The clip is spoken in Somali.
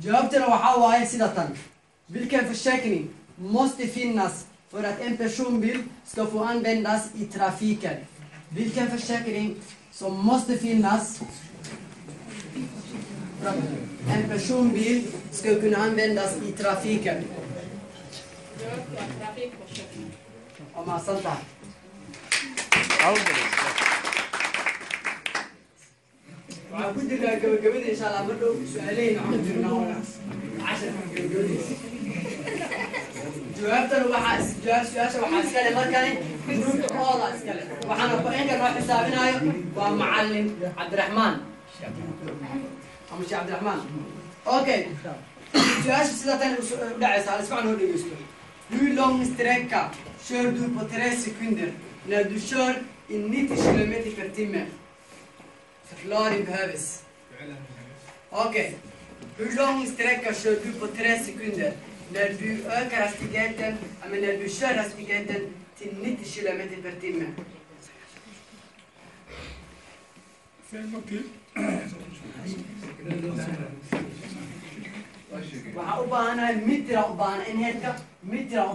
Jawaabtana waxaa waaye sida tan. Vilken försäkring måste finnas för att en personbil ska få användas i trafiken? Vilken försäkring som måste finnas för att en personbil ska kunna användas i trafiken? Trafikförsäkring. Om man sant tahay. waxaan ku jirnaa gabagabada insha allah mar dhow su-aaleyna waxaan ku jirnaa oo casharka gabagabadiisa jawaabtana su-aasha waxaa iskale markani gruubka ooda iskale waxaana ku-inka noo xisaabinayo waa macalin cabdiraxmaan ama sheekh cabdiraxmaan okay su-aasha sida tan u dhacaysa hal isfacan oo dhegeysto hur lång sträcka kör du på 3 sekunder när du kör i 90 kilometer per timme? Förklaring behövs. Okej. Hur lång sträcka kör du på 3 sekunder när du ökar hastigheten, när du kör hastigheten till 90 kilometer per timme? 5 till. Waxaa u baahanahay mitra u baahan in heerka mitra